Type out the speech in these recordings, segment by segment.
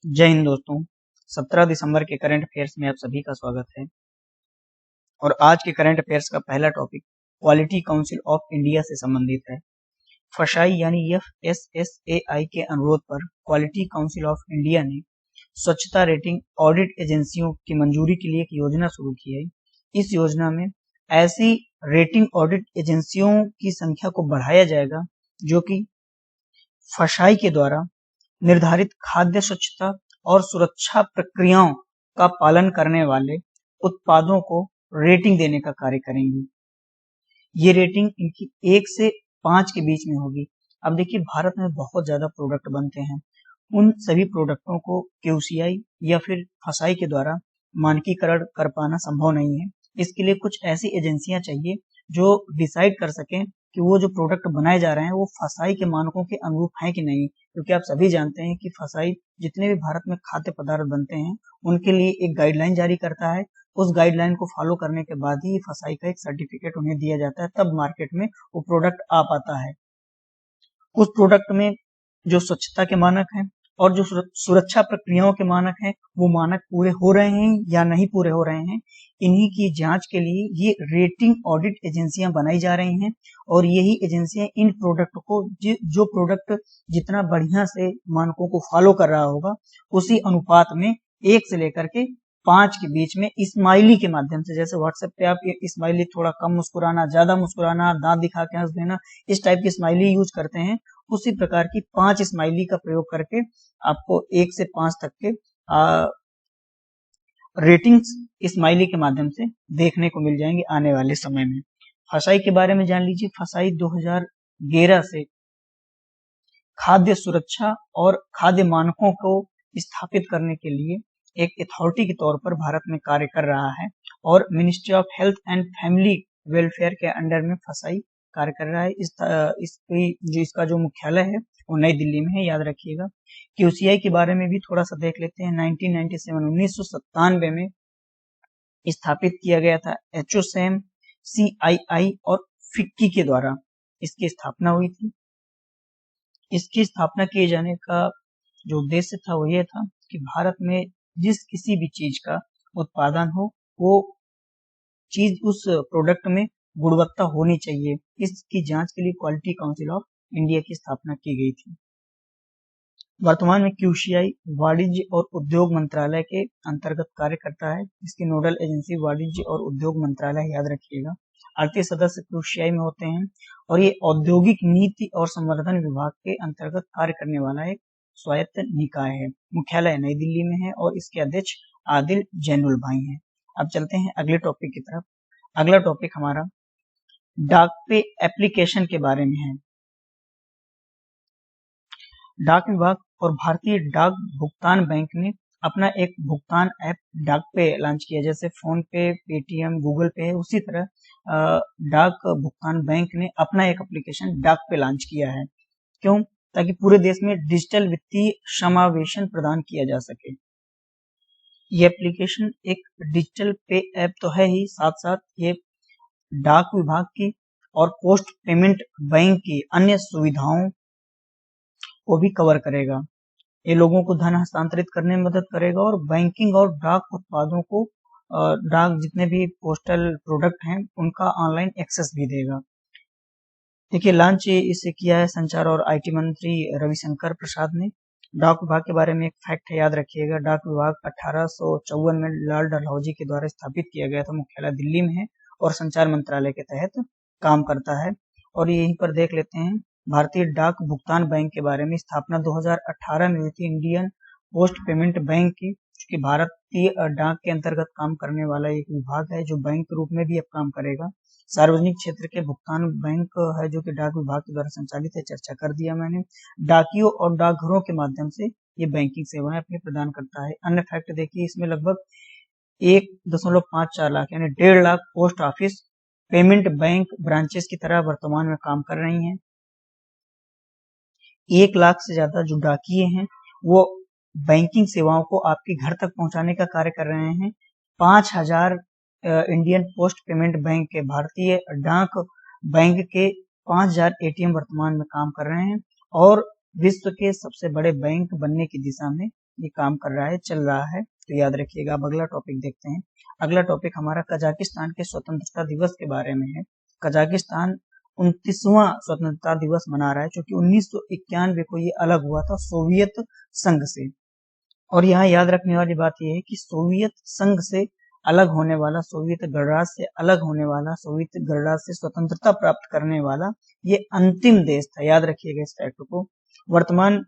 जय हिंद दोस्तों। 17 दिसंबर के करंट अफेयर्स में आप सभी का स्वागत है। और आज के करंट अफेयर्स का पहला topic quality council of India से संबंधित है। फसाई यानी FSSAI के अनुरोध पर क्वालिटी काउंसिल ऑफ इंडिया ने स्वच्छता रेटिंग ऑडिट एजेंसियों की मंजूरी के लिए एक योजना शुरू की है। इस योजना में ऐसी रेटिंग ऑडिट एजेंसियों की संख्या को बढ़ाया जाएगा जो कि फसाई के द्वारा निर्धारित खाद्य स्वच्छता और सुरक्षा प्रक्रियाओं का पालन करने वाले उत्पादों को रेटिंग देने का कार्य करेंगी। ये रेटिंग इनकी 1 से 5 के बीच में होगी। अब देखिए, भारत में बहुत ज्यादा प्रोडक्ट बनते हैं। उन सभी प्रोडक्टों को QCI या फिर फसाई के द्वारा मानकीकरण कर पाना संभव नहीं है। इसके लिए कुछ ऐसी एजेंसियां चाहिए जो डिसाइड कर सकें कि वो जो प्रोडक्ट बनाए जा रहे हैं वो फसाई के मानकों के अनुरूप हैं कि नहीं। क्योंकि आप सभी जानते हैं कि फसाई जितने भी भारत में खाद्य पदार्थ बनते हैं उनके लिए एक गाइडलाइन जारी करता है। उस गाइडलाइन को फॉलो करने के बाद ही फसाई का एक सर्टिफिकेट उन्हें दिया जाता है, तब मार्केट में वो प्रोडक्ट आ पाता है। उस प्रोडक्ट में जो स्वच्छता के मानक हैं और जो सुरक्षा प्रक्रियाओं के मानक हैं वो मानक पूरे हो रहे हैं या नहीं पूरे हो रहे हैं, इन्हीं की जांच के लिए ये रेटिंग ऑडिट एजेंसियां बनाई जा रही हैं। और यही एजेंसियां इन प्रोडक्ट को जो प्रोडक्ट जितना बढ़िया से मानकों को फॉलो कर रहा होगा उसी अनुपात में 1 से लेकर के 5 के बीच में स्माइली के माध्यम से, जैसे व्हाट्सएप पे आप ये स्माइली थोड़ा कम मुस्कुराना, ज्यादा मुस्कुराना, दांत दिखा के हंस देना, इस टाइप की स्माइली यूज करते हैं, उसी प्रकार की 5 स्माइली का प्रयोग करके आपको 1 से 5 तक के रेटिंग्स स्माइली के माध्यम से देखने को मिल जाएंगे आने वाले समय में। फसाई के बारे में जान लीजिए। फसाई 2011 से खाद्य सुरक्षा और खाद्य मानकों को स्थापित करने के लिए एक अथॉरिटी के तौर पर भारत में कार्य कर रहा है और ministry of health and family welfare के अंडर में फसाई कार्य कर रहा है। इसका जो मुख्यालय है वो नई दिल्ली में है, याद रखिएगा। QCI के बारे में भी थोड़ा सा देख लेते हैं। 1997 में स्थापित किया गया था। HOSAM, CII और FICCI के द्वारा इसकी स्थापना हुई थी। इसकी स्थापना किए जाने का जो उद्देश्य था वो ये था कि भारत में जिस किसी भी चीज का उत्पादन हो वो चीज उस प्रोडक्ट में गुणवत्ता होनी चाहिए। इसकी जांच के लिए क्वालिटी काउंसिल ऑफ इंडिया की स्थापना की गई थी। वर्तमान में QCI वाणिज्य और उद्योग मंत्रालय के अंतर्गत कार्य करता है। इसकी नोडल एजेंसी वाणिज्य और उद्योग मंत्रालय, याद रखिएगा। 38 सदस्य QCI में होते हैं और ये औद्योगिक नीति और संवर्धन विभाग के अंतर्गत कार्य करने वाला एक स्वायत्त निकाय है। मुख्यालय नई दिल्ली में है और इसके अध्यक्ष आदिल जैनुल भाई हैं। अब चलते हैं अगले टॉपिक की तरफ। अगला टॉपिक हमारा डाक पे एप्लीकेशन के बारे में है। डाक विभाग और भारतीय डाक भुगतान बैंक ने अपना एक भुगतान ऐप डाक पे लॉन्च किया। जैसे फोन पे, पेटीएम, गूगल पे है, उसी तरह डाक भुगतान बैंक ने अपना एक एप्लीकेशन डाक पे लॉन्च किया है। क्यों? ताकि पूरे देश में डिजिटल वित्तीय समावेशन प्रदान किया जा सके। ये एप्लीकेशन एक डिजिटल पे ऐप तो है ही, साथ साथ ये डाक विभाग की और पोस्ट पेमेंट बैंक की अन्य सुविधाओं को भी कवर करेगा। ये लोगों को धन हस्तांतरित करने में मदद करेगा और बैंकिंग और डाक उत्पादों को, डाक जितने भी पोस्टल प्रोडक्ट हैं उनका ऑनलाइन एक्सेस भी देगा। देखिए, लॉन्च इसे किया है संचार और IT मंत्री रविशंकर प्रसाद ने। डाक विभाग के बारे में एक फैक्ट है, याद रखिएगा। डाक विभाग 1854 में लाल डलहौजी के द्वारा स्थापित किया गया था। मुख्यालय दिल्ली में है और संचार मंत्रालय के तहत काम करता है। और यहीं पर देख लेते हैं भारतीय डाक भुगतान बैंक के बारे में। स्थापना 2018 में हुई थी इंडियन पोस्ट पेमेंट बैंक की, जो भारतीय डाक के अंतर्गत काम करने वाला एक विभाग है जो बैंक के रूप में भी अब काम करेगा। सार्वजनिक क्षेत्र के भुगतान बैंक है जो कि डाक विभाग के द्वारा संचालित है, चर्चा कर दिया मैंने। डाकियों और डाकघरों के माध्यम से ये बैंकिंग सेवाएं अपनी प्रदान करता है। अन्य फैक्ट देखिए, इसमें लगभग 1.54 लाख यानी 1.5 lakh post office payment bank branches की तरह वर्तमान में काम कर रही हैं। 1 लाख से ज्यादा जो डाकिये हैं वो बैंकिंग सेवाओं को आपके घर तक पहुंचाने का कार्य कर रहे हैं। 5000 इंडियन पोस्ट पेमेंट बैंक के, भारतीय डाक बैंक के 5000 ATM वर्तमान में काम कर रहे हैं और विश्व के सबसे बड़े बैंक बनने की दिशा में ये काम कर रहा है, चल रहा है, तो याद रखिएगा। अब अगला टॉपिक देखते हैं। अगला टॉपिक हमारा कजाकिस्तान के स्वतंत्रता दिवस के बारे में है। कजाकिस्तान 29वां स्वतंत्रता दिवस मना रहा है, क्योंकि 1991 को ये अलग हुआ था सोवियत संघ से। और यहाँ याद रखने वाली बात यह है कि सोवियत संघ से अलग होने वाला, सोवियत गणराज्य से अलग होने वाला, सोवियत गणराज्य से स्वतंत्रता प्राप्त करने वाला ये अंतिम देश था। याद रखिएगा इस फैक्ट को। वर्तमान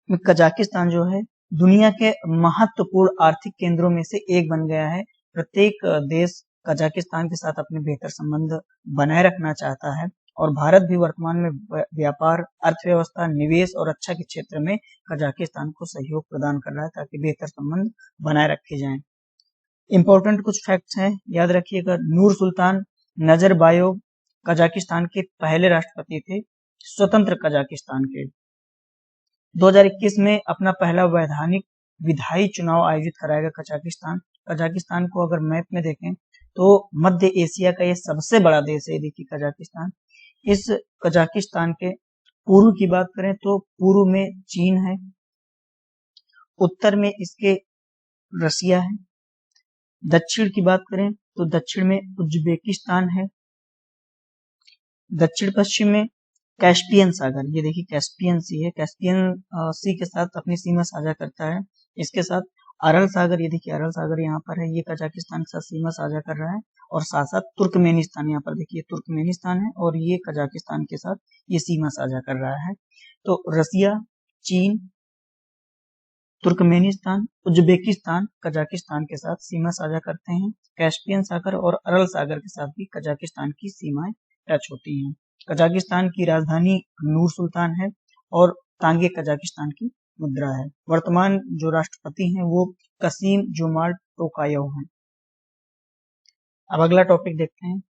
में कजाकिस्तान जो है दुनिया के महत्वपूर्ण आर्थिक केंद्रों में से एक बन गया है। प्रत्येक देश कजाकिस्तान के साथ अपने बेहतर संबंध बनाए रखना चाहता है, और भारत भी वर्तमान में व्यापार, अर्थव्यवस्था, निवेश और रक्षा के क्षेत्र में कजाकिस्तान को सहयोग प्रदान कर रहा है, ताकि बेहतर संबंध बनाए रखे जाएं। इंपॉर्टेंट कुछ फैक्ट्स हैं, याद रखिएगा। नूर सुल्तान नजरबायोव कजाकिस्तान के पहले राष्ट्रपति थे, स्वतंत्र कजाकिस्तान के। 2021 में अपना पहला वैधानिक विधायी चुनाव आयोजित कराएगा कजाकिस्तान। कजाकिस्तान को अगर मैप में देखें तो मध्य एशिया का ये सबसे बड़ा देश है। देखिए कजाकिस्तान, इस कजाकिस्तान के पूर्व की बात करें तो पूर्व में चीन है, उत्तर में इसके रसिया है, दक्षिण की बात करें तो दक्षिण में उज्बेकिस्तान है, दक्षिण पश्चिम में कैस्पियन सागर, ये देखिए कैस्पियन सी है, कैस्पियन सी के साथ अपनी सीमा साझा करता है। इसके साथ अरल सागर, ये देखिए अरल सागर यहाँ पर है, ये कजाकिस्तान के साथ सीमा साझा कर रहा है। और साथ साथ तुर्कमेनिस्तान, यहाँ पर देखिए तुर्कमेनिस्तान है और ये कजाकिस्तान के साथ ये सीमा साझा कर रहा है। तो रसिया, चीन, तुर्कमेनिस्तान, उज्बेकिस्तान कजाकिस्तान के साथ सीमा साझा करते हैं। कैस्पियन सागर और अरल सागर के साथ भी कजाकिस्तान की सीमाएं टच होती हैं। कजाकिस्तान की राजधानी नूर सुल्तान है और तांगे कजाकिस्तान की मुद्रा है। वर्तमान जो राष्ट्रपति हैं वो कसीम जोमार्ट टोकायव हैं। अब अगला टॉपिक देखते हैं।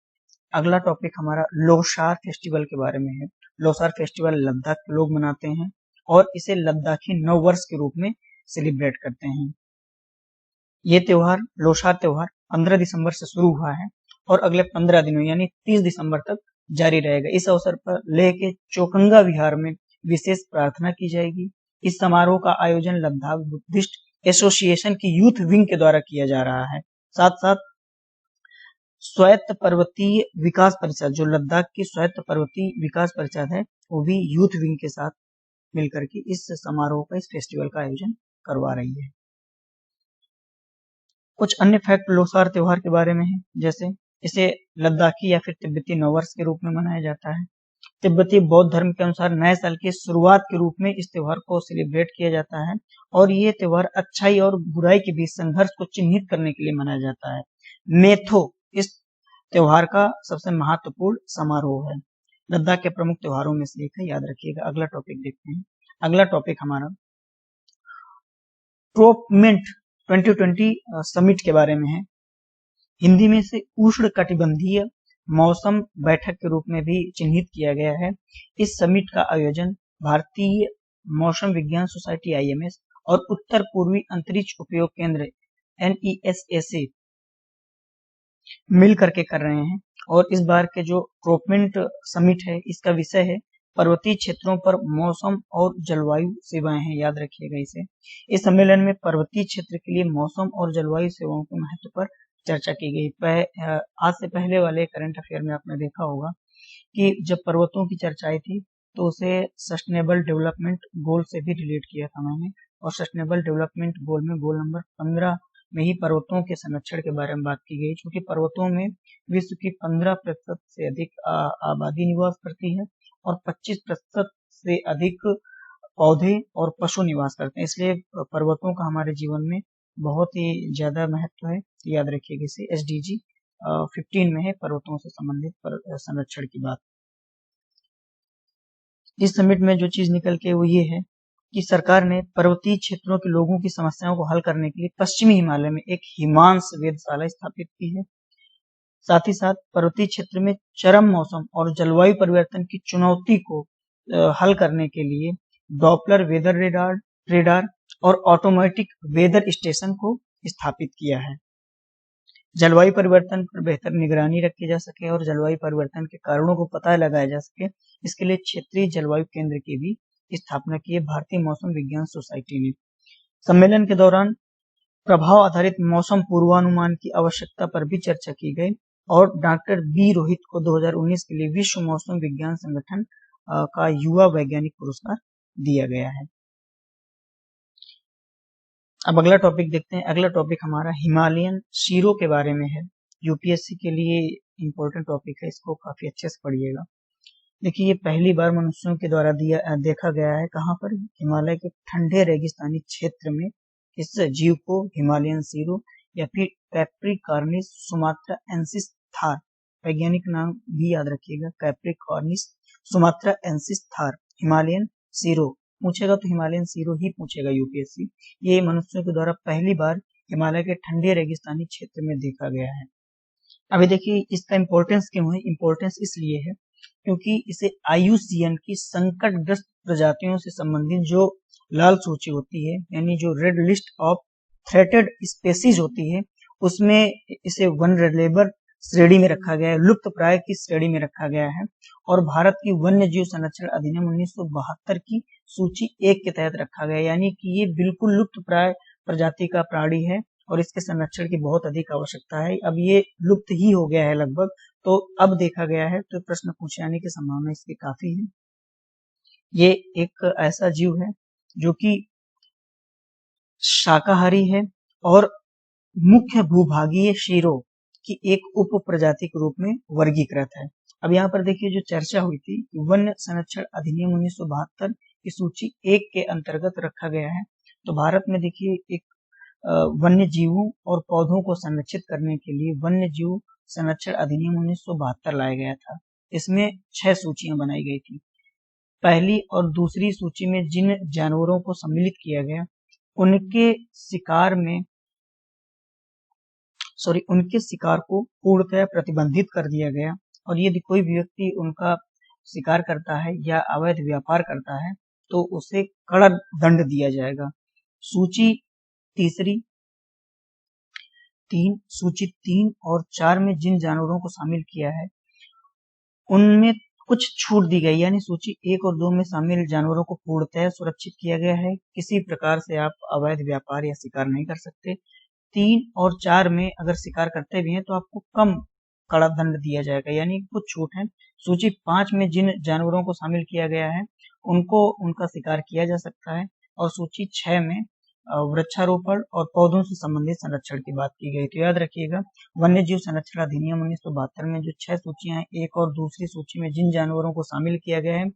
अगला टॉपिक हमारा लोसार फेस्टिवल के बारे में है। लोसार फेस्टिवल लद्दाख के लोग मनाते हैं और इसे लद्दाखी नव वर्ष के रूप में सेलिब्रेट करते हैं। ये त्योहार, लोसार त्योहार 15 दिसंबर से शुरू हुआ है और अगले 15 दिनों यानी 30 दिसंबर तक जारी रहेगा। इस अवसर पर लेह के चोकंगा विहार में विशेष प्रार्थना की जाएगी। इस समारोह का आयोजन लद्दाख बुद्धिस्ट एसोसिएशन की यूथ विंग के द्वारा किया जा रहा है। साथ साथ स्वायत्त पर्वतीय विकास परिषद, जो लद्दाख की स्वायत्त पर्वतीय विकास परिषद है, वो भी यूथ विंग के साथ मिलकर के इस समारोह का, इस फेस्टिवल का आयोजन करवा रही है। कुछ अन्य फैक्ट लोसार त्योहार के बारे में है, जैसे इसे लद्दाखी या फिर तिब्बती नववर्ष के रूप में मनाया जाता है। तिब्बती बौद्ध धर्म के अनुसार नए साल की शुरुआत के रूप में इस त्योहार को सेलिब्रेट किया जाता है और ये त्योहार अच्छाई और बुराई के बीच संघर्ष को चिन्हित करने के लिए मनाया जाता है। मेथो इस त्योहार का सबसे महत्वपूर्ण समारोह है। लद्दाख के प्रमुख त्योहारों में से एक है, याद रखिएगा। अगला टॉपिक देखते हैं। अगला टॉपिक हमारा ट्रोपमेंट 2020 समिट के बारे में है। हिंदी में इसे उष्ण कटिबंधीय मौसम बैठक के रूप में भी चिन्हित किया गया है। इस समिट का आयोजन भारतीय मौसम विज्ञान सोसाइटी IMS और उत्तर पूर्वी अंतरिक्ष उपयोग केंद्र NESA से मिल करके कर रहे हैं। और इस बार के जो ट्रोपमेंट समिट है, इसका विषय है पर्वतीय क्षेत्रों पर मौसम और जलवायु सेवाएं हैं। याद रखिएगा इसे। इस सम्मेलन में पर्वतीय क्षेत्र के लिए मौसम और जलवायु सेवाओं के महत्व पर चर्चा की गई। आज से पहले वाले करंट अफेयर में आपने देखा होगा कि जब पर्वतों की चर्चा आई थी तो उसे सस्टेनेबल डेवलपमेंट गोल से भी रिलेट किया था मैंने। और सस्टेनेबल डेवलपमेंट गोल में गोल नंबर 15 में ही पर्वतों के संरक्षण के बारे में बात की गई, क्योंकि पर्वतों में विश्व की 15% से अधिक आबादी निवास करती है और 25% से अधिक पौधे और पशु निवास करते हैं। इसलिए पर्वतों का हमारे जीवन में बहुत ही ज्यादा महत्व है। याद रखिएगा इसे। SDG 15 में है पर्वतों से संबंधित संरक्षण की बात। इस समिट में जो चीज निकल के वो ये है कि सरकार ने पर्वतीय क्षेत्रों के लोगों की समस्याओं को हल करने के लिए पश्चिमी हिमालय में एक हिमांश वेधशाला स्थापित की है। साथ ही साथ पर्वतीय क्षेत्र में चरम मौसम और जलवायु परिवर्तन की चुनौती को हल करने के लिए डॉपलर वेदर रेडार और ऑटोमेटिक वेदर स्टेशन को स्थापित किया है। जलवायु परिवर्तन पर बेहतर निगरानी रखी जा सके और जलवायु परिवर्तन के कारणों को पता लगाया जा सके, इसके लिए क्षेत्रीय जलवायु केंद्र की भी स्थापना की है भारतीय मौसम विज्ञान सोसाइटी ने। सम्मेलन के दौरान प्रभाव आधारित मौसम पूर्वानुमान की आवश्यकता पर भी चर्चा की गई और डॉक्टर बी रोहित को 2019 के लिए विश्व मौसम विज्ञान संगठन का युवा वैज्ञानिक पुरस्कार दिया गया है। अब अगला टॉपिक देखते हैं। अगला टॉपिक हमारा हिमालयन शीरों के बारे में है। यूपीएससी के लिए इम्पोर्टेंट टॉपिक है, इसको काफी अच्छे से पढ़िएगा। देखिए, ये पहली बार मनुष्यों के द्वारा देखा गया है। कहाँ पर? हिमालय के ठंडे रेगिस्तानी क्षेत्र में इस जीव को हिमालयन शीरो या फिर कैप्रिकॉर्निस सुमात्राएंसिस थार, वैज्ञानिक नाम भी याद रखिएगा, कैप्रिकॉर्निस सुमात्राएंसिस थार, हिमालयन शीरो पूछेगा तो हिमालयन शीरो ही पूछेगा यूपीएससी। ये मनुष्यों के द्वारा पहली बार हिमालय के ठंडे रेगिस्तानी क्षेत्र में देखा गया है। अभी देखिए, इसका इम्पोर्टेंस क्यों है? इम्पोर्टेंस इसलिए है क्योंकि इसे IUCN की संकटग्रस्त प्रजातियों से संबंधित जो लाल सूची होती है, यानी जो red list of threatened species होती है, उसमें इसे वनरेबल श्रेणी में रखा गया है, लुप्त प्राय की श्रेणी में रखा गया है और भारत की वन्य जीव संरक्षण अधिनियम 1972 की सूची 1 के तहत रखा गया है। यानी कि ये बिल्कुल लुप्त प्राय प्रजाति का प्राणी है और इसके संरक्षण की बहुत अधिक आवश्यकता है। अब ये लुप्त ही हो गया है लगभग, तो अब देखा गया है तो प्रश्न पूछे जाने की संभावना इसकी काफी है। ये एक ऐसा जीव है जो कि शाकाहारी है और मुख्य भूभागीय शीरों की एक उप प्रजाति के रूप में वर्गीकृत है। अब यहाँ पर देखिए, जो चर्चा हुई थी कि वन्य संरक्षण अधिनियम 1972 की सूची 1 के अंतर्गत रखा गया है, तो भारत में देखिए एक वन्य जीवों और पौधों को संरक्षित करने के लिए वन्य जीव संरक्षण अधिनियम 1972 लाया गया था। इसमें 6 सूचियां बनाई गई थी। पहली और दूसरी सूची में जिन जानवरों को सम्मिलित किया गया उनके शिकार को पूर्णतः प्रतिबंधित कर दिया गया और यदि कोई भी व्यक्ति उनका शिकार करता है या अवैध व्यापार करता है तो उसे कड़ा दंड दिया जाएगा। सूची 3 और 4 में जिन जानवरों को शामिल किया है उनमें कुछ छूट दी गई, यानी सूची 1 और 2 में शामिल जानवरों को पूर्णतः सुरक्षित किया गया है। किसी प्रकार से आप अवैध व्यापार या शिकार नहीं कर सकते। 3 और 4 में अगर शिकार करते भी हैं तो आपको कम कड़ा दंड दिया जाएगा, यानी कुछ छूट है। सूची 5 में जिन जानवरों को शामिल किया गया है उनको उनका शिकार किया जा सकता है और सूची 6 में वृक्षारोपण और पौधों से संबंधित संरक्षण की बात की गई। तो याद रखिएगा, वन्य जीव संरक्षण अधिनियम 1972 में जो 6 सूचियां हैं, एक और दूसरी सूची में जिन जानवरों को शामिल किया गया है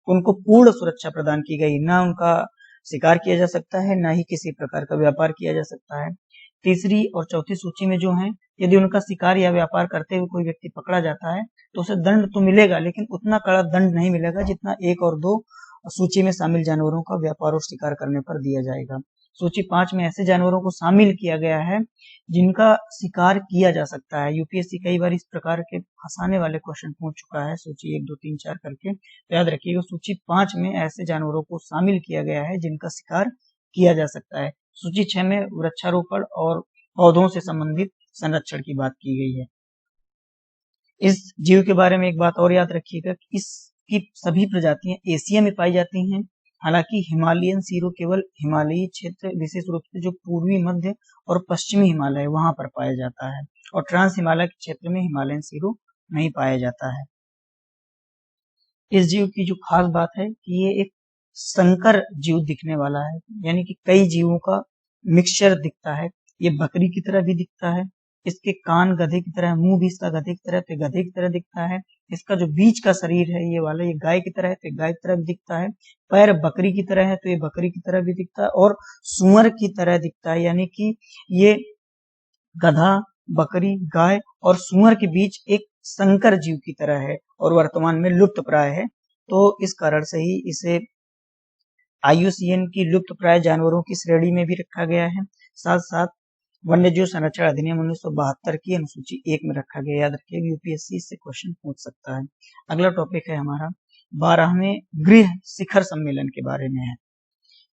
उनको पूर्ण सुरक्षा प्रदान की गई, ना उनका शिकार किया जा सकता है, ना ही किसी प्रकार का व्यापार किया जा सकता है। तीसरी और चौथी सूची में जो है, यदि उनका शिकार या व्यापार करते हुए कोई व्यक्ति पकड़ा जाता है तो उसे दंड तो मिलेगा, लेकिन उतना कड़ा दंड नहीं मिलेगा जितना 1 और 2 सूची में शामिल जानवरों का व्यापार और शिकार करने पर दिया जाएगा। सूची 5 में ऐसे जानवरों को शामिल किया गया है जिनका शिकार किया जा सकता है। यूपीएससी कई बार इस प्रकार के फंसाने वाले क्वेश्चन पूछ चुका है, सूची 1, 2, 3, 4 करके। तो याद रखिएगा, सूची 5 में ऐसे जानवरों को शामिल किया गया है जिनका शिकार किया जा सकता है। सूची 6 में वृक्षारोपण और पौधों से संबंधित संरक्षण की बात की गई है। इस जीव के बारे में एक बात और याद रखिएगा कि इसकी सभी प्रजातियां एशिया में पाई जाती हैं। हालांकि हिमालयन शीरो केवल हिमालयी क्षेत्र, विशेष रूप से जो पूर्वी, मध्य और पश्चिमी हिमालय वहां पर पाया जाता है और ट्रांस हिमालय के क्षेत्र में हिमालयन शीरो नहीं पाया जाता है। इस जीव की जो खास बात है कि ये एक संकर जीव दिखने वाला है, यानी कि कई जीवों का मिक्सचर दिखता है। ये बकरी की तरह भी दिखता है, इसके कान गधे की तरह, मुंह भी इसका गधे की तरह, तो गधे की तरह दिखता है। इसका जो बीच का शरीर है ये वाला, ये गाय की तरह है तो गाय की तरह भी दिखता है। पैर बकरी की तरह है तो ये बकरी की तरह भी दिखता है और सुअर की तरह दिखता है, यानी कि ये गधा, बकरी, गाय और सुअर के बीच एक संकर जीव की तरह है और वर्तमान में लुप्त प्राय है। तो इस कारण से ही इसे IUCN की लुप्त प्राय जानवरों की श्रेणी में भी रखा गया है। साथ साथ वन्य जीव संरक्षण अधिनियम 1972 की अनुसूची 1 में रखा गया। याद रखिए, यूपीएससी इससे क्वेश्चन पूछ सकता है। अगला टॉपिक है हमारा 12वें गृह शिखर सम्मेलन के बारे में है।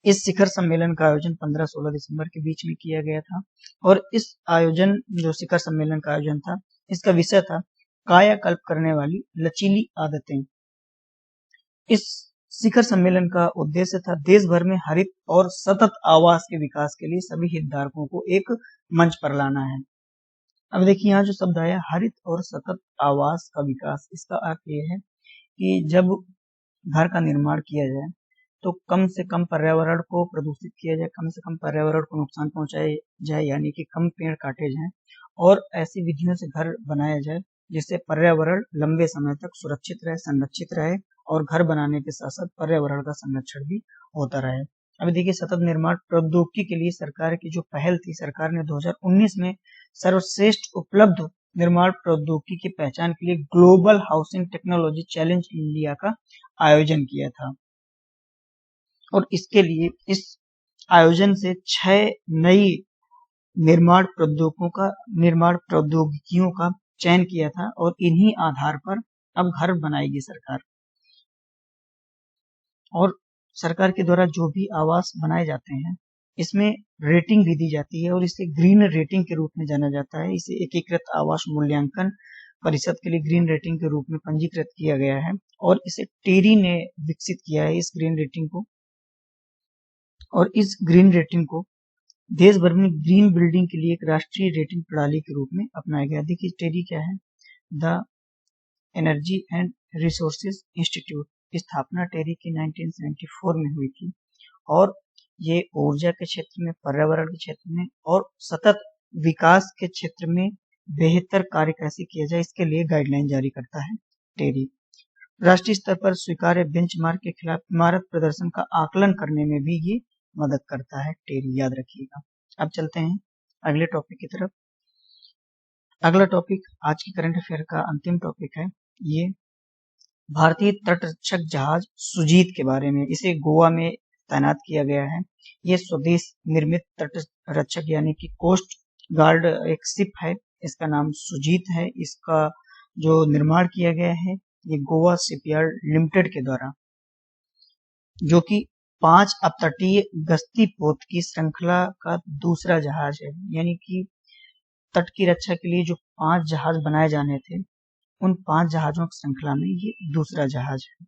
इस शिखर सम्मेलन का आयोजन 15-16 दिसंबर के बीच में किया गया था और इस आयोजन, जो शिखर सम्मेलन का आयोजन था, इसका विषय था कायाकल्प करने वाली लचीली आदतें। इस शिखर सम्मेलन का उद्देश्य था देश भर में हरित और सतत आवास के विकास के लिए सभी हितधारकों को एक मंच पर लाना है। अब देखिए यहाँ जो शब्द आया हरित और सतत आवास का विकास, इसका अर्थ ये है कि जब घर का निर्माण किया जाए तो कम से कम पर्यावरण को प्रदूषित किया जाए, कम से कम पर्यावरण को नुकसान पहुंचाया जाए, यानी कि कम पेड़ काटे जाएं और ऐसी विधियों से घर बनाया जाए जिससे पर्यावरण लंबे समय तक सुरक्षित रहे, संरक्षित रहे और घर बनाने के साथ साथ पर्यावरण का संरक्षण भी होता रहे। अभी देखिए सतत निर्माण प्रौद्योगिकी के लिए सरकार की जो पहल थी, सरकार ने 2019 में सर्वश्रेष्ठ उपलब्ध निर्माण प्रौद्योगिकी की पहचान के लिए global housing technology challenge India का आयोजन किया था और इसके लिए इस आयोजन से 6 नई निर्माण प्रौद्योगिकियों का चयन किया था और इन्हीं आधार पर अब घर बनाएगी सरकार। और सरकार के द्वारा जो भी आवास बनाए जाते हैं इसमें रेटिंग भी दी जाती है और इसे ग्रीन रेटिंग के रूप में जाना जाता है। इसे एकीकृत आवास मूल्यांकन परिषद के लिए ग्रीन रेटिंग के रूप में पंजीकृत किया गया है और इसे टेरी ने विकसित किया है इस ग्रीन रेटिंग को। और इस ग्रीन रेटिंग को देश भर में ग्रीन बिल्डिंग के लिए एक राष्ट्रीय रेटिंग प्रणाली के रूप में अपनाया गया। देखिए टेरी क्या है, the energy and resources institute की स्थापना टेरी की 1974 में हुई थी और ये ऊर्जा के क्षेत्र में, पर्यावरण के क्षेत्र में और सतत विकास के क्षेत्र में बेहतर कार्य कैसे किया जाए इसके लिए गाइडलाइन जारी करता है टेरी। राष्ट्रीय स्तर पर स्वीकार्य बेंचमार्क के खिलाफ इमारत प्रदर्शन का आकलन करने में भी ये मदद करता है टेरी, याद रखिएगा। अब चलते हैं अगले टॉपिक की तरफ। अगला टॉपिक आज की करंट अफेयर का अंतिम टॉपिक है, ये भारतीय तटरक्षक जहाज सुजीत के बारे में। इसे गोवा में तैनात किया गया है। ये स्वदेश निर्मित तटरक्षक यानी कि कोस्ट गार्ड एक शिप है, इसका नाम सुजीत है। इसका जो निर्माण किया गया है ये गोवा शिपयार्ड लिमिटेड के द्वारा, जो कि 5 अपतटीय गश्ती पोत की श्रृंखला का दूसरा जहाज है। यानी कि तट की रक्षा के लिए जो 5 जहाज बनाए जाने थे उन 5 जहाजों की श्रृंखला में ये दूसरा जहाज है।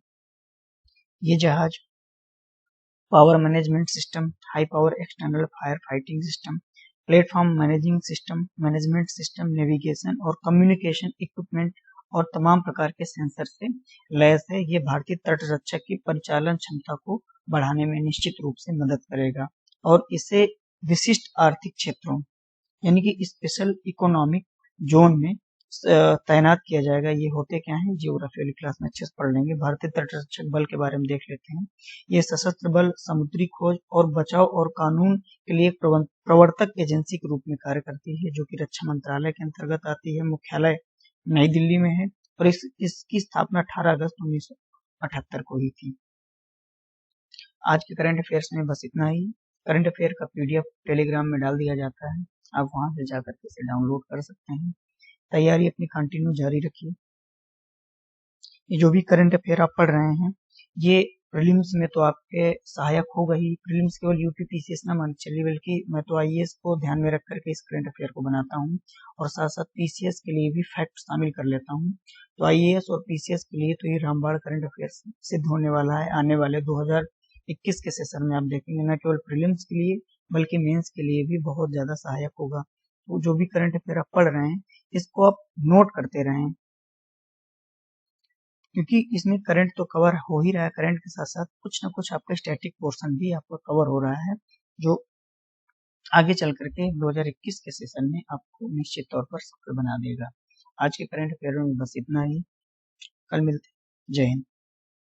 ये जहाज power management system, high power external fire fighting system, platform managing system, management system, navigation और कम्युनिकेशन इक्विपमेंट और तमाम प्रकार के सेंसर से लैस है। ये भारतीय तटरक्षक की परिचालन क्षमता को बढ़ाने में निश्चित रूप से मदद करेगा और इसे विशिष्ट आर्थिक क्षेत्रों यानी कि स्पेशल इकोनॉमिक जोन में तैनात किया जाएगा। ये होते क्या हैं, जियोग्राफी वाली क्लास में अच्छे से पढ़ लेंगे। भारतीय तटरक्षक बल के बारे में देख लेते हैं। ये सशस्त्र बल, समुद्री खोज और बचाव और कानून के लिए एक प्रवर्तक एजेंसी के रूप में कार्य करती है, जो कि रक्षा मंत्रालय के अंतर्गत आती है। मुख्यालय नई दिल्ली में है और इसकी स्थापना 18 अगस्त 1978 को हुई थी। आज के करंट अफेयर्स में बस इतना ही। करंट अफेयर का पीडीएफ टेलीग्राम में डाल दिया जाता है, आप वहां से जाकर के इसे डाउनलोड कर सकते हैं। तैयारी अपनी कंटिन्यू जारी रखिए। ये जो भी करंट अफेयर आप पढ़ रहे हैं ये प्रीलिम्स में तो आपके सहायक होगा ही। प्रीलिम्स केवल यूपी पीसीएस ना मान चलिए, बल्कि मैं तो आईएएस को ध्यान में रख करके इस करंट अफेयर को बनाता हूँ और साथ साथ पीसीएस के लिए भी फैक्ट शामिल कर लेता हूँ। तो आईएएस और पीसीएस के लिए तो ये रामबाण करंट अफेयर सिद्ध होने वाला है। आने वाले 2021 के सेशन में आप देखेंगे न केवल प्रीलिम्स के लिए बल्कि मेंस के लिए भी बहुत ज्यादा सहायक होगा। तो जो भी करंट अफेयर आप पढ़ रहे हैं इसको आप नोट करते रहें, क्योंकि इसमें करंट तो कवर हो ही रहा है, करंट के साथ साथ कुछ ना कुछ आपका स्टैटिक पोर्शन भी आपका कवर हो रहा है, जो आगे चल करके 2021 के सेशन में आपको निश्चित तौर पर सफल बना देगा। आज के करंट अफेयर में बस इतना ही। कल मिलते हैं। जय हिंद।